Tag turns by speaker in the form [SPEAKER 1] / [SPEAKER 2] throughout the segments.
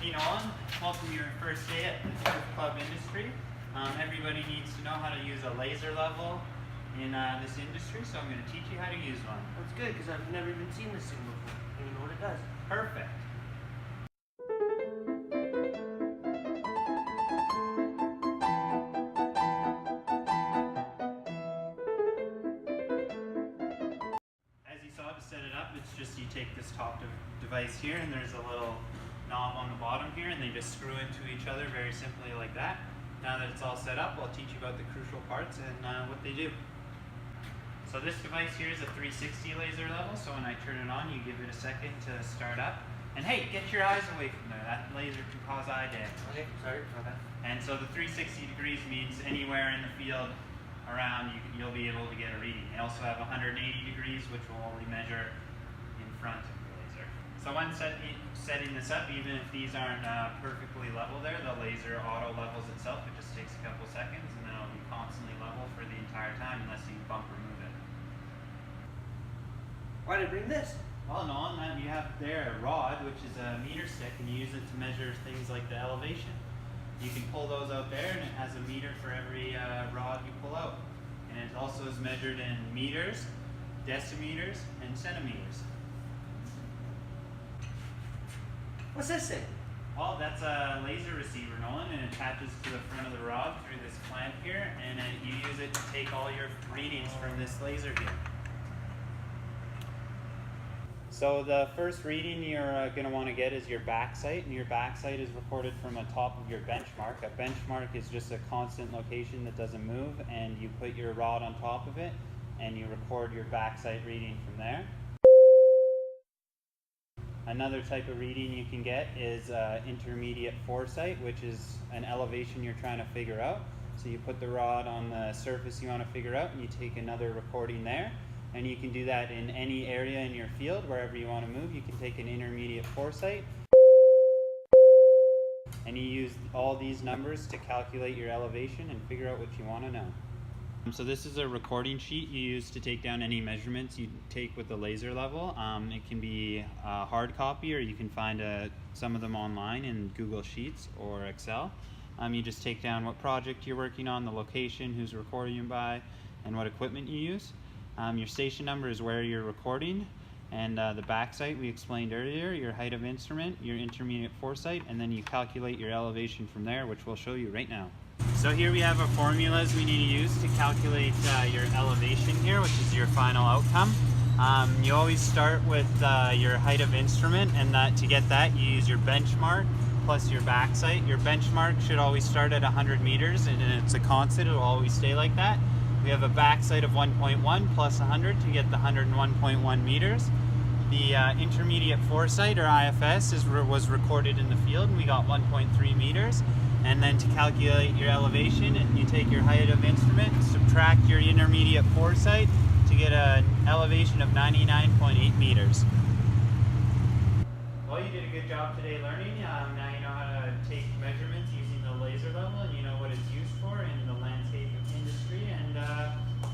[SPEAKER 1] me, Nolan. Welcome to your first day at the Turf Club industry. Everybody needs to know how to use a laser level in this industry, so I'm going to teach you how to use one.
[SPEAKER 2] That's good, because I've never even seen this thing before. I don't even know what it does.
[SPEAKER 1] Perfect. As you saw, to set it up, it's just you take this top device here, and there's a little knob on the bottom here, and they just screw into each other very simply like that. Now that it's all set up, I'll teach you about the crucial parts and what they do. So this device here is a 360 laser level, so when I turn it on, you give it a second to start up. And hey, get your eyes away from there. That laser can cause eye damage.
[SPEAKER 2] Okay, sorry. Okay.
[SPEAKER 1] And so the 360 degrees means anywhere in the field around, you'll be able to get a reading. They also have 180 degrees, which will only measure in front of the laser. So when setting this up, even if these aren't perfectly level there, the laser auto levels itself. It just takes a couple seconds, and then it'll be constantly level for the entire time unless you bump or move it.
[SPEAKER 2] Why did I bring this?
[SPEAKER 1] Well, Nolan, you have there a rod, which is a meter stick, and you use it to measure things like the elevation. You can pull those out there, and it has a meter for every rod you pull out. And it also is measured in meters, decimeters, and centimeters.
[SPEAKER 2] What's this thing?
[SPEAKER 1] Well, that's a laser receiver, Nolan, and it attaches to the front of the rod through this clamp here, and you use it to take all your readings from this laser here. So the first reading you're going to want to get is your back sight, and your back sight is recorded from the top of your benchmark. A benchmark is just a constant location that doesn't move, and you put your rod on top of it, and you record your back sight reading from there. Another type of reading you can get is intermediate foresight, which is an elevation you're trying to figure out. So you put the rod on the surface you want to figure out, and you take another recording there. And you can do that in any area in your field, wherever you want to move. You can take an intermediate foresight, and you use all these numbers to calculate your elevation and figure out what you want to know. So this is a recording sheet you use to take down any measurements you take with the laser level. It can be a hard copy, or you can find some of them online in Google Sheets or Excel. You just take down what project you're working on, the location, who's recording you by, and what equipment you use. Your station number is where you're recording, and the back sight we explained earlier, your height of instrument, your intermediate foresight, and then you calculate your elevation from there, which we'll show you right now. So here we have our formulas we need to use to calculate your elevation here, which is your final outcome. You always start with your height of instrument, and to get that you use your benchmark plus your back sight. Your benchmark should always start at 100 meters, and it's a constant, it will always stay like that. We have a back sight of 1.1 plus 100 to get the 101.1 meters. The intermediate foresight, or IFS, was recorded in the field, and we got 1.3 meters. And then to calculate your elevation, you take your height of instrument, subtract your intermediate foresight to get an elevation of 99.8 meters. Well, you did a good job today learning. Now you know how to take measurements using the laser level, and you know what it's used for in the landscape industry, and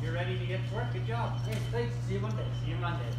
[SPEAKER 1] you're ready to get to work. Good job.
[SPEAKER 2] Hey, thanks. See you Monday.
[SPEAKER 1] See you Monday.